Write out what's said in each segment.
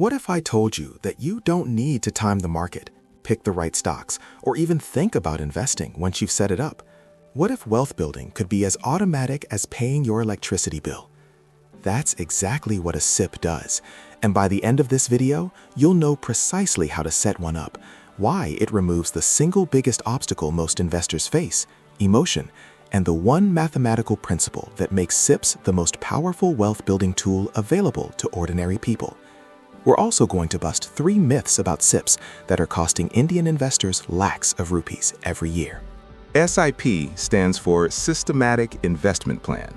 What if I told you that you don't need to time the market, pick the right stocks, or even think about investing once you've set it up? What if wealth building could be as automatic as paying your electricity bill? That's exactly what a SIP does. And by the end of this video, you'll know precisely how to set one up, why it removes the single biggest obstacle most investors face, emotion, and the one mathematical principle that makes SIPs the most powerful wealth building tool available to ordinary people. We're also going to bust 3 myths about SIPs that are costing Indian investors lakhs of rupees every year. SIP stands for Systematic Investment Plan.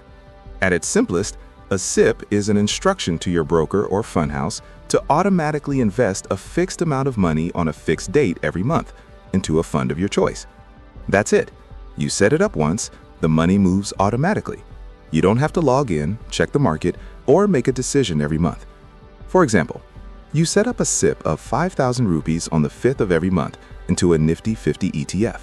At its simplest, a SIP is an instruction to your broker or fund house to automatically invest a fixed amount of money on a fixed date every month into a fund of your choice. That's it. You set it up once, the money moves automatically. You don't have to log in, check the market, or make a decision every month. For example, you set up a SIP of 5,000 rupees on the 5th of every month into a Nifty 50 ETF.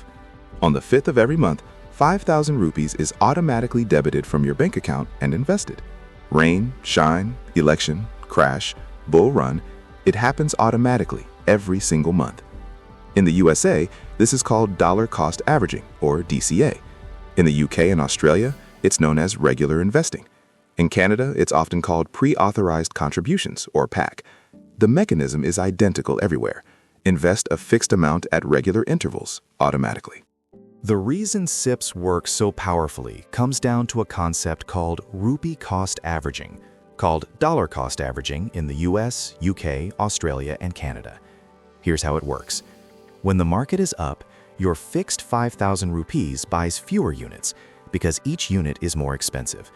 On the 5th of every month, 5,000 rupees is automatically debited from your bank account and invested. Rain, shine, election, crash, bull run, it happens automatically every single month. In the USA, this is called dollar cost averaging, or DCA. In the UK and Australia, it's known as regular investing. In Canada, it's often called pre-authorized contributions, or PAC. The mechanism is identical everywhere. Invest a fixed amount at regular intervals automatically. The reason SIPs work so powerfully comes down to a concept called Rupee cost averaging, called dollar cost averaging in the US, UK, Australia, and Canada. Here's how it works. When the market is up, your fixed 5,000 rupees buys fewer units because each unit is more expensive.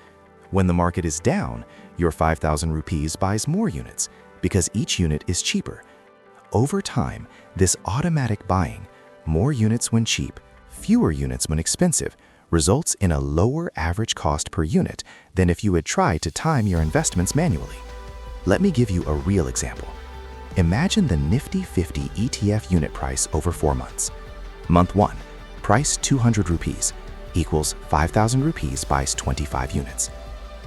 When the market is down, your 5,000 rupees buys more units because each unit is cheaper. Over time, this automatic buying, more units when cheap, fewer units when expensive, results in a lower average cost per unit than if you had tried to time your investments manually. Let me give you a real example. Imagine the Nifty 50 ETF unit price over 4 months. Month 1, price 200 rupees, equals 5,000 rupees buys 25 units.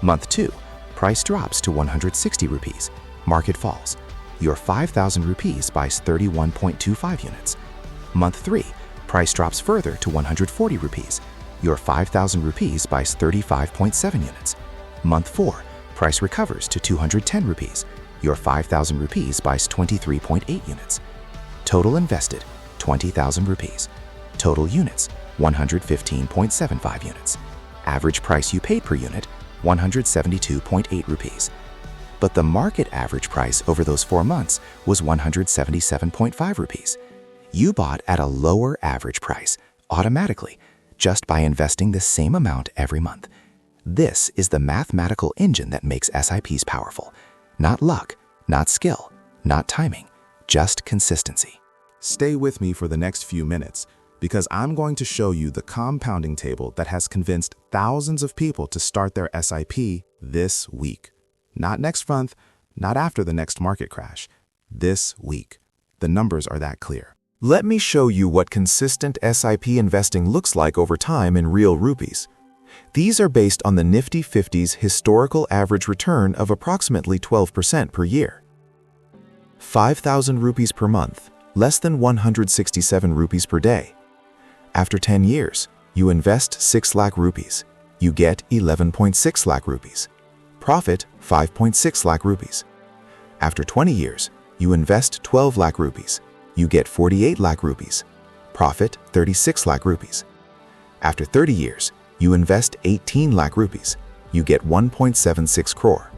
Month 2, price drops to 160 rupees, market falls. Your 5,000 rupees buys 31.25 units. Month 3, price drops further to 140 rupees. Your 5,000 rupees buys 35.7 units. Month 4, price recovers to 210 rupees. Your 5,000 rupees buys 23.8 units. Total invested, 20,000 rupees. Total units, 115.75 units. Average price you paid per unit, 172.8 rupees. But the market average price over those 4 months was 177.5 rupees. You bought at a lower average price, automatically, just by investing the same amount every month. This is the mathematical engine that makes SIPs powerful. Not luck, not skill, not timing, just consistency. Stay with me for the next few minutes, because I'm going to show you the compounding table that has convinced thousands of people to start their SIP this week. Not next month, not after the next market crash. This week. The numbers are that clear. Let me show you what consistent SIP investing looks like over time in real rupees. These are based on the Nifty 50's historical average return of approximately 12% per year. 5,000 rupees per month, less than 167 rupees per day. After 10 years, you invest 6 lakh rupees. You get 11.6 lakh rupees. Profit 5.6 lakh rupees. After 20 years, you invest 12 lakh rupees. You get 48 lakh rupees. Profit 36 lakh rupees. After 30 years, you invest 18 lakh rupees. You get 1.76 crore.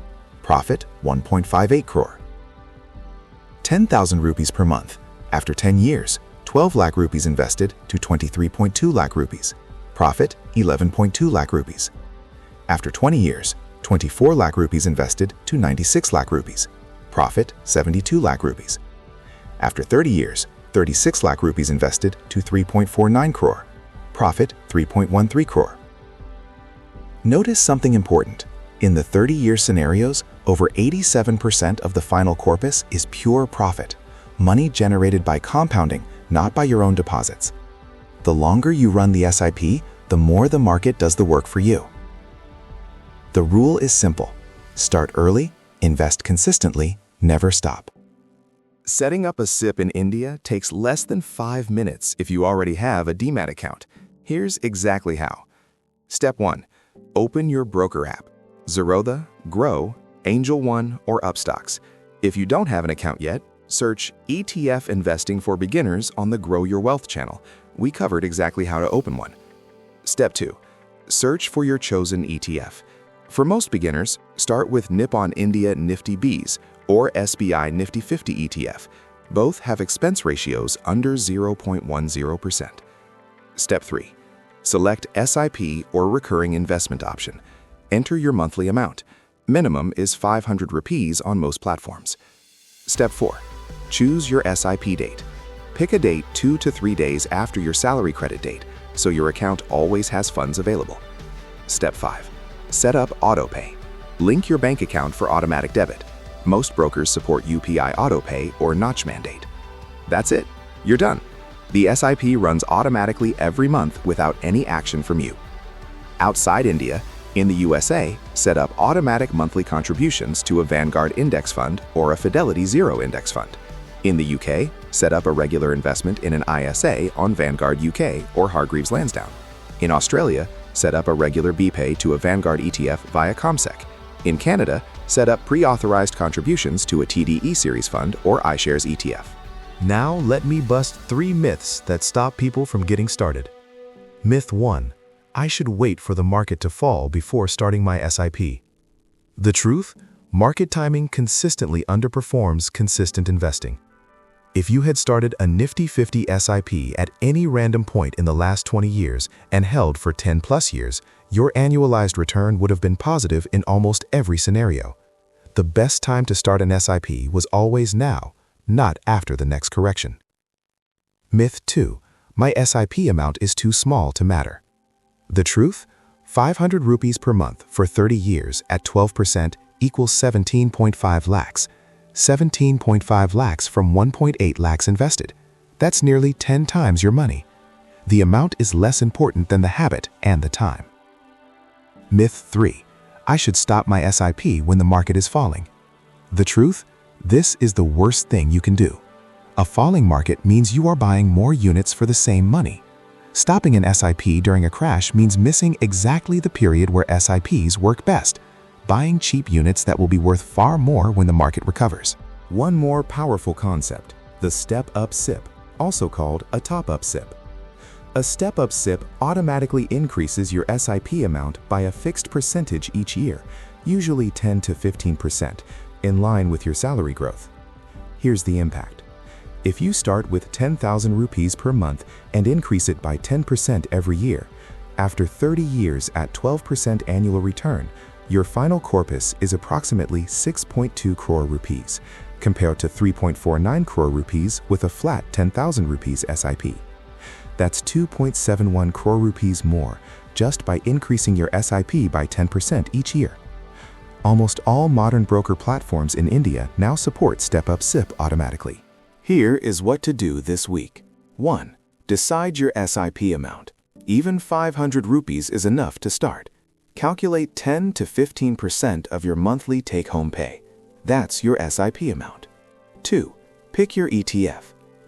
Profit 1.58 crore. 10,000 rupees per month. After 10 years, 12 lakh rupees invested to 23.2 lakh rupees. Profit 11.2 lakh rupees. After 20 years, 24 lakh rupees invested to 96 lakh rupees. Profit 72 lakh rupees. After 30 years, 36 lakh rupees invested to 3.49 crore. Profit 3.13 crore. Notice something important. In the 30-year scenarios, over 87% of the final corpus is pure profit, money generated by compounding, not by your own deposits. The longer you run the SIP, the more the market does the work for you. The rule is simple. Start early, invest consistently, never stop. Setting up a SIP in India takes less than 5 minutes if you already have a demat account. Here's exactly how. Step 1. Open your broker app. Zerodha, Gro, Angel One, or Upstocks. If you don't have an account yet, search ETF Investing for Beginners on the Grow Your Wealth channel. We covered exactly how to open one. Step 2. Search for your chosen ETF. For most beginners, start with Nippon India Nifty Bs or SBI Nifty 50 ETF. Both have expense ratios under 0.10%. Step 3. Select SIP or recurring investment option. Enter your monthly amount. Minimum is 500 rupees on most platforms. Step 4. Choose your SIP date. Pick a date 2 to 3 days after your salary credit date, so your account always has funds available. Step 5. Set up AutoPay. Link your bank account for automatic debit. Most brokers support UPI AutoPay or Notch mandate. That's it. You're done. The SIP runs automatically every month without any action from you. Outside India, in the USA, set up automatic monthly contributions to a Vanguard index fund or a Fidelity Zero index fund. In the UK, set up a regular investment in an ISA on Vanguard UK or Hargreaves Lansdowne. In Australia, set up a regular BPay to a Vanguard ETF via CommSec. In Canada, set up pre-authorized contributions to a TDE series fund or iShares ETF. Now let me bust 3 myths that stop people from getting started. Myth 1. I should wait for the market to fall before starting my SIP. The truth? Market timing consistently underperforms consistent investing. If you had started a Nifty 50 SIP at any random point in the last 20 years and held for 10+ years, your annualized return would have been positive in almost every scenario. The best time to start an SIP was always now, not after the next correction. Myth 2. My SIP amount is too small to matter. The truth? 500 rupees per month for 30 years at 12% equals 17.5 lakhs. 17.5 lakhs from 1.8 lakhs invested. That's nearly 10 times your money. The amount is less important than the habit and the time. Myth 3. I should stop my SIP when the market is falling. The truth? This is the worst thing you can do. A falling market means you are buying more units for the same money. Stopping an SIP during a crash means missing exactly the period where SIPs work best, buying cheap units that will be worth far more when the market recovers. One more powerful concept, the step-up SIP, also called a top-up SIP. A step-up SIP automatically increases your SIP amount by a fixed percentage each year, usually 10 to 15%, in line with your salary growth. Here's the impact. If you start with 10,000 rupees per month and increase it by 10% every year, after 30 years at 12% annual return, your final corpus is approximately 6.2 crore rupees, compared to 3.49 crore rupees with a flat 10,000 rupees SIP. That's 2.71 crore rupees more just by increasing your SIP by 10% each year. Almost all modern broker platforms in India now support step-up SIP automatically. Here is what to do this week. 1. Decide your SIP amount. Even 500 rupees is enough to start. Calculate 10 to 15% of your monthly take-home pay. That's your SIP amount. 2. Pick your ETF.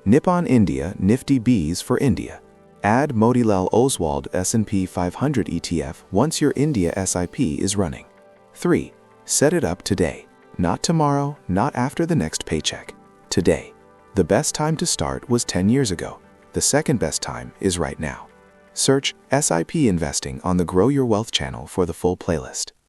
Nippon India Nifty Bs for India. Add Motilal Oswal S&P 500 ETF once your India SIP is running. 3. Set it up today. Not tomorrow, not after the next paycheck. Today. The best time to start was 10 years ago. The second best time is right now. Search SIP investing on the Grow Your Wealth channel for the full playlist.